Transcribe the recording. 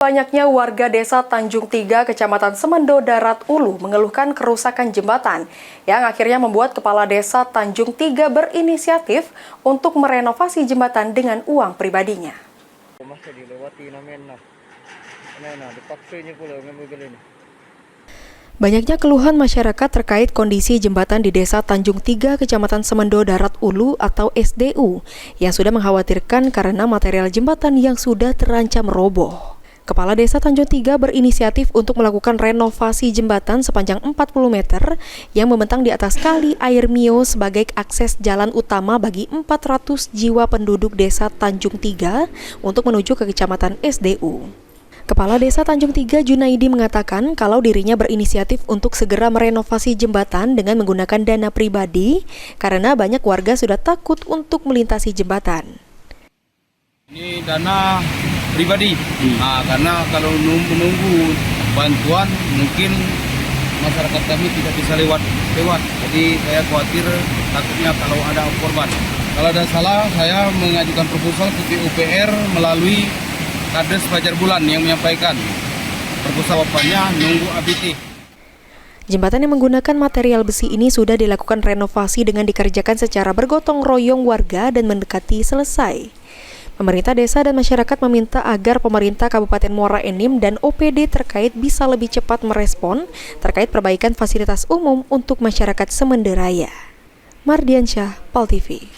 Banyaknya warga desa Tanjung Tiga, Kecamatan Semendo, Darat Ulu mengeluhkan kerusakan jembatan yang akhirnya membuat Kepala Desa Tanjung Tiga berinisiatif untuk merenovasi jembatan dengan uang pribadinya. Banyaknya keluhan masyarakat terkait kondisi jembatan di Desa Tanjung Tiga, Kecamatan Semendo, Darat Ulu atau SDU yang sudah mengkhawatirkan karena material jembatan yang sudah terancam roboh. Kepala Desa Tanjung Tiga berinisiatif untuk melakukan renovasi jembatan sepanjang 40 meter yang membentang di atas kali air Mio sebagai akses jalan utama bagi 400 jiwa penduduk Desa Tanjung Tiga untuk menuju ke Kecamatan SDU. Kepala Desa Tanjung Tiga Junaidi mengatakan kalau dirinya berinisiatif untuk segera merenovasi jembatan dengan menggunakan dana pribadi karena banyak warga sudah takut untuk melintasi jembatan. Ini dana pribadi, karena kalau menunggu bantuan mungkin masyarakat kami tidak bisa lewat. Jadi saya khawatir takutnya kalau ada korban. Kalau ada salah, saya mengajukan proposal ke PUPR melalui Kades Fajar Bulan yang menyampaikan proposal jawabannya nunggu ABT. Jembatan yang menggunakan material besi ini sudah dilakukan renovasi dengan dikerjakan secara bergotong royong warga dan mendekati selesai. Pemerintah desa dan masyarakat meminta agar pemerintah Kabupaten Muara Enim dan OPD terkait bisa lebih cepat merespon terkait perbaikan fasilitas umum untuk masyarakat Semenderaya. Mardiansyah, PAL TV.